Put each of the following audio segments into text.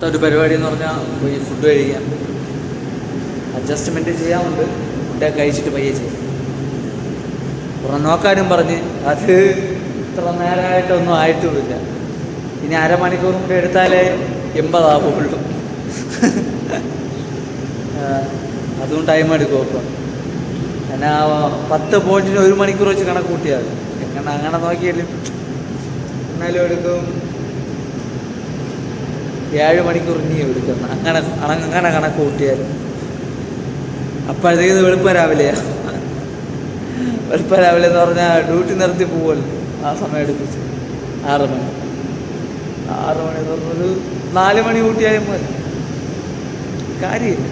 അടുത്തൊരു പരിപാടി എന്ന് പറഞ്ഞാൽ പോയി ഫുഡ് കഴിക്കാൻ. അഡ്ജസ്റ്റ്മെൻറ്റ് ചെയ്യാറുണ്ട്. ഫുഡൊക്കെ കഴിച്ചിട്ട് പയ്യെ ചെയ്യും. നോക്കാനും പറഞ്ഞ് അത് ഇത്ര നേരമായിട്ടൊന്നും ആയിട്ടുമില്ല. ഇനി അരമണിക്കൂറും കൂടി എടുത്താലേ 80 ആവുള്ളൂ. അതും ടൈം എടുക്കും. അപ്പം പിന്നെ 10 പോയിന്റിന് 1 മണിക്കൂർ വെച്ച് കണക്ക് കൂട്ടിയാൽ അങ്ങനെ നോക്കിയാലും എന്നാലും എടുക്കും 7 മണിക്കൂർ ഇനിയും എടുക്കണം. അങ്ങനെ കണക്ക് കൂട്ടിയാൽ അപ്പോഴത്തേക്ക് വെളുപ്പം രാവിലെയാണ്. വെളുപ്പം രാവിലെ എന്ന് പറഞ്ഞാൽ ഡ്യൂട്ടി നിർത്തി പോവുമല്ലോ. ആ സമയം എടുപ്പിച്ച് 6 മണി എന്ന് പറഞ്ഞൊരു 4 മണി കൂട്ടിയാലും മതി. കാര്യമില്ല.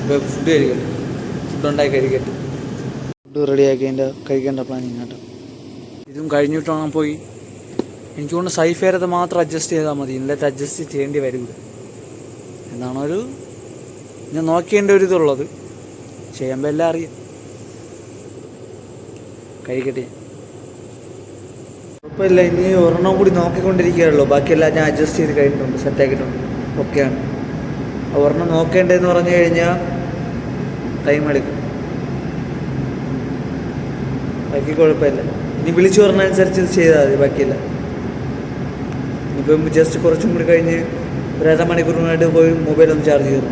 ഇപ്പോൾ ഫുഡ് കഴിക്കട്ടെ. ഫുഡുണ്ടാക്കി കഴിക്കട്ടെ. ഫുഡ് റെഡിയാക്കി അതിൻ്റെ കഴിക്കേണ്ട പ്ലാനിങ് കേട്ടോ. ഇതും കഴിഞ്ഞിട്ടാണ് പോയി. എനിക്ക് കൊണ്ട് സൈഫേരത് മാത്രം അഡ്ജസ്റ്റ് ചെയ്താൽ മതി. ഇന്നത്തെ അഡ്ജസ്റ്റ് ചെയ്യേണ്ടി വരില്ല എന്നാണൊരു ഞാൻ നോക്കേണ്ട ഒരു ഇതുള്ളത്. ചെയ്യുമ്പോൾ എല്ലാം അറിയാം. കഴിക്കട്ടെ. കുഴപ്പമില്ല. ഇനി ഒരെണ്ണം കൂടി നോക്കിക്കൊണ്ടിരിക്കുകയുള്ളൂ. ബാക്കിയെല്ലാം ഞാൻ അഡ്ജസ്റ്റ് ചെയ്ത് കഴിഞ്ഞിട്ടുണ്ട്, സെറ്റാക്കിയിട്ടുണ്ട്. ഓക്കെയാണ്. ഒരെണ്ണം നോക്കേണ്ടതെന്ന് പറഞ്ഞു കഴിഞ്ഞാൽ ടൈം എടുക്കും. ബാക്കി കുഴപ്പമില്ല. ഇനി വിളിച്ചു പറഞ്ഞനുസരിച്ച് ചെയ്താൽ മതി. ബാക്കിയില്ല. ഇനിയിപ്പം ജസ്റ്റ് കുറച്ചും കൂടി കഴിഞ്ഞ് ഒരു 1/2 മണിക്കൂറിനായിട്ട് പോയി മൊബൈലൊന്ന് ചാർജ് ചെയ്തു.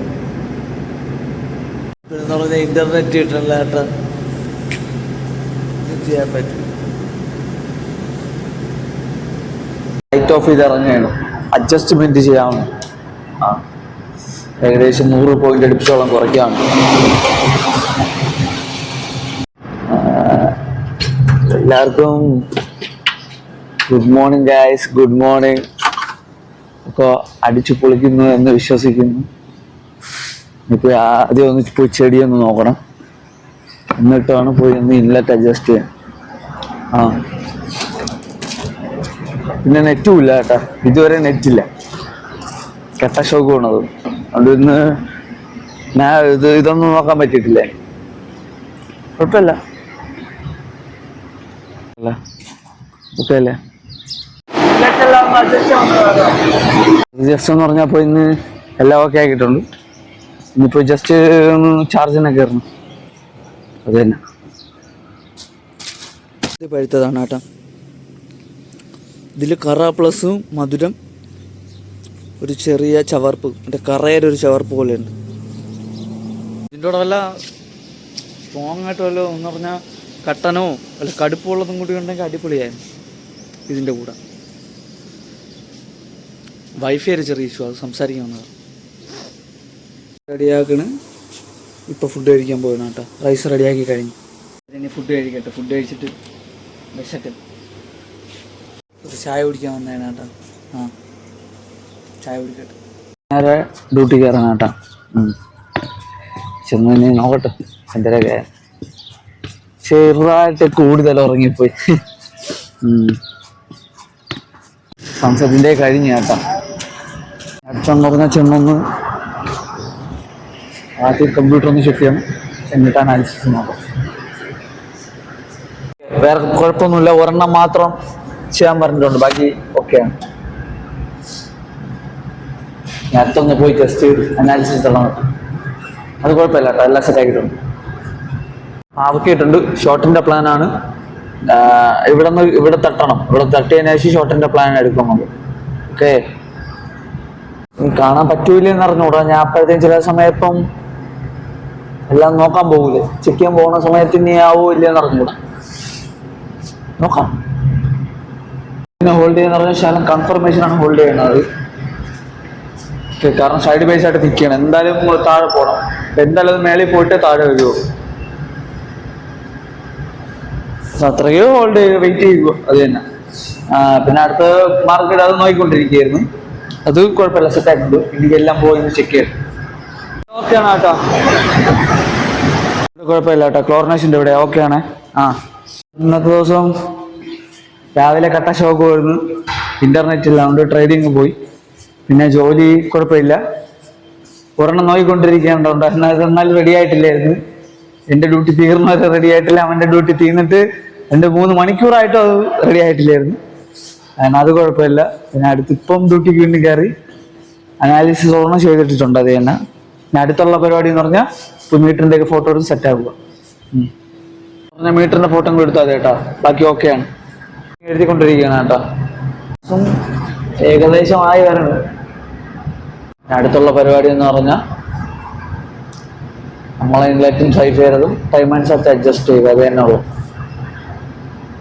എന്ന് പറഞ്ഞാൽ ഇൻ്റർനെറ്റ് കിട്ടണില്ലാട്ട ചെയ്യാൻ പറ്റും. ലൈറ്റ് ഓഫ് ചെയ്ത് ഇറങ്ങുകയാണ്. അഡ്ജസ്റ്റ്മെൻറ്റ് ചെയ്യാവുന്നു. ഏകദേശം 100 പോയിന്റ് അടുപ്പിച്ചോളം കുറയ്ക്കുകയാണ്. എല്ലാവർക്കും good morning guys. Good morning. ഒക്കെ അടിച്ചു പൊളിക്കുന്നു എന്ന് വിശ്വസിക്കുന്നു. ഇപ്പോൾ ആദ്യം ഒന്ന് പോയി ചെടിയൊന്ന് നോക്കണം. എന്നിട്ടാണ് പോയി ഒന്ന് ഇൻലെറ്റ് അഡ്ജസ്റ്റ് ചെയ്യാൻ. പിന്നെ നെറ്റും ഇല്ല കേട്ടോ. ഇതുവരെ നെറ്റില്ല. കെട്ട ഷോക്ക് പോണത്. അതുകൊണ്ട് ഇന്ന് ഇതൊന്നും നോക്കാൻ പറ്റിയിട്ടില്ലേ. കുഴപ്പമില്ല. ഓക്കെ അല്ലേ. ജസ്റ്റ് എന്ന് പറഞ്ഞാൽ ഇപ്പോൾ ഇന്ന് എല്ലാം ഓക്കെ ആക്കിയിട്ടുണ്ട്. ഇനിയിപ്പോൾ ജസ്റ്റ് ഒന്ന് ചാർജിനൊക്കെ കയറണം. അത് തന്നെ. ഇത് പഴുത്തതാണ് കേട്ടോ. ഇതിൽ കറ പ്ലസും മധുരം, ഒരു ചെറിയ ചവർപ്പ്, മറ്റേ കറയുടെ ഒരു ചവർപ്പ് പോലെയുണ്ട്. ഇതിൻ്റെ കൂടെ വല്ല സ്ട്രോങ് ആയിട്ട് വല്ല എന്ന് പറഞ്ഞാൽ കട്ടനോ വല്ല കടുപ്പുള്ളതും കൂടി ഉണ്ടെങ്കിൽ അടിപൊളിയായിരുന്നു. ഇതിൻ്റെ കൂടെ വൈഫൈ ഒരു ചെറിയ ഇഷ്യൂ, അത് സംസാരിക്കാൻ വന്നതാണ്. റെഡിയാക്കണ്. ഇപ്പോൾ ഫുഡ് കഴിക്കാൻ പോകണം കേട്ടോ. റൈസ് റെഡിയാക്കി കഴിഞ്ഞു. ഇനി ഫുഡ് കഴിക്കട്ടെ. ഫുഡ് കഴിച്ചിട്ട് വിശക്കൽ ഒരു ചായ കുടിക്കാൻ വന്നതാണ് കേട്ടോ. ചായ കുടിക്കട്ടെ. നേരെ ഡ്യൂട്ടി കയറാൻ കേട്ടോ. ചെന്ന് ഇനി നോക്കട്ടെ. എന്തരൊക്കെ ചെറുതായിട്ട് കൂടുതൽ ഉറങ്ങിപ്പോയി. സംസദിൻ്റെ കഴിഞ്ഞ കേട്ടോ. അടുത്തെന്ന് പറഞ്ഞാൽ ചെന്നൊന്ന് ആദ്യം കമ്പ്യൂട്ടർ ഒന്ന് ചെക്ക് ചെയ്യണം. എന്നിട്ട് അനാലിസിസ് നോക്കാം. വേറെ കുഴപ്പമൊന്നുമില്ല. ഒരെണ്ണം മാത്രം ചെയ്യാൻ പറഞ്ഞിട്ടുണ്ട്. ബാക്കി ഓക്കെയാണ്. നേരത്തൊന്ന് പോയി ടെസ്റ്റ് അനാലിസിസ് എല്ലാം നോക്കും. അത് കുഴപ്പമില്ല കേട്ടോ. എല്ലാം സെറ്റാക്കിയിട്ടുണ്ട്. ആക്കിയിട്ടുണ്ട്. ഷോർട്ടിൻ്റെ പ്ലാനാണ്. ഇവിടെ തട്ടണം. ഇവിടെ തട്ടിയതിനു ശേഷം ഷോർട്ടിൻ്റെ പ്ലാൻ എടുക്കും നമുക്ക്. ഓക്കെ. കാണാൻ പറ്റൂലെന്ന് അറിഞ്ഞൂടാ. ഞാൻ അപ്പോഴത്തേക്കും ചില സമയം ഇപ്പം എല്ലാം നോക്കാൻ പോകൂലേ. ചെക്ക് ചെയ്യാൻ പോകുന്ന സമയത്ത് ഇനി ആവോ ഇല്ലെന്ന് അറിഞ്ഞൂടാ. നോക്കാം. പിന്നെ ഹോൾഡ് ചെയ്യുന്ന പറഞ്ഞാൽ ശകലം കൺഫർമേഷനാണ് ഹോൾഡ് ചെയ്യുന്നത്. കാരണം സൈഡ് ബൈ സൈഡ് നിൽക്കുകയാണ്. എന്തായാലും താഴെ പോകണം. എന്തായാലും അത് മേളിൽ പോയിട്ട് താഴെ വരുമോ. അത്രയോ ഹോൾഡ് ചെയ്ത് വെയിറ്റ് ചെയ്യുക. അത് തന്നെ. പിന്നെ അടുത്ത മാർക്കറ്റ് അത് നോക്കിക്കൊണ്ടിരിക്കുകയായിരുന്നു. അത് കുഴപ്പമില്ല. സെറ്റായിട്ടുണ്ട്. എനിക്ക് എല്ലാം പോയി ചെക്ക് ചെയ്തു. ഓക്കെയാണ് കേട്ടോ. കുഴപ്പമില്ല കേട്ടോ. ക്ലോറിനേഷൻ്റെ ഇവിടെ ഓക്കെയാണ്. ഇന്നത്തെ ദിവസം രാവിലെ കട്ട ഷോക്ക് വരുന്നു. ഇൻ്റർനെറ്റ് ഇല്ലാണ്ട് ട്രേഡിങ് പോയി. പിന്നെ ജോലി കുഴപ്പമില്ല. ഒരെണ്ണം നോക്കിക്കൊണ്ടിരിക്കേണ്ടതുണ്ട്. എന്നാലും റെഡി ആയിട്ടില്ലായിരുന്നു. എൻ്റെ ഡ്യൂട്ടി തീർന്നവരെ റെഡി ആയിട്ടില്ല. അവൻ്റെ ഡ്യൂട്ടി തീർന്നിട്ട് എൻ്റെ 3 മണിക്കൂറായിട്ടും അത് റെഡി ആയിട്ടില്ലായിരുന്നു. അത് കുഴപ്പമില്ല. പിന്നെ അടുത്ത് ഇപ്പം ഡ്യൂട്ടിക്ക് വീണ്ടും കയറി. അനാലിസിസ് ഓർമ്മ ചെയ്തിട്ടുണ്ട് അത് തന്നെ. പിന്നെ അടുത്തുള്ള പരിപാടി എന്ന് പറഞ്ഞാൽ മീറ്ററിന്റെ ഒക്കെ ഫോട്ടോ എടുത്ത് സെറ്റ് ആക്കുക. പറഞ്ഞ മീറ്ററിന്റെ ഫോട്ടോ കൂടെ എടുത്താൽ മതി കേട്ടോ, ബാക്കി ഓക്കെയാണ്. എഴുതിക്കൊണ്ടിരിക്കുകയാണ് കേട്ടോ, ഏകദേശം ആയി വരണം. അടുത്തുള്ള പരിപാടി എന്ന് പറഞ്ഞാൽ നമ്മളെ ഇൻലെറ്റും സൈഫ് ചെയ്തതും ടൈം ആൻഡ് സെറ്റ് അഡ്ജസ്റ്റ് ചെയ്യുക, അത് തന്നെ ഉള്ളു.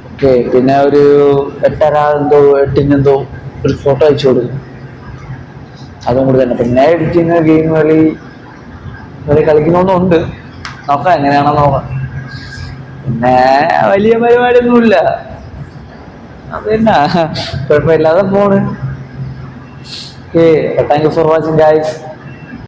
ഓക്കെ, പിന്നെ ഒരു 8:30 ഒരു ഫോട്ടോ അയച്ചു കൊടുക്കും, അതും കൂടി തന്നെ. പിന്നെ എഡിറ്റിങ്, ഗെയിം കളി കളിക്കുന്നൊന്നുണ്ട്, നോക്കാം എങ്ങനെയാണെന്ന് നോക്കാം. പിന്നെ വലിയ പരിപാടിയൊന്നുമില്ല, അത് തന്നെ കുഴപ്പമില്ലാതെ പോണ്. Okay, thank you for watching guys.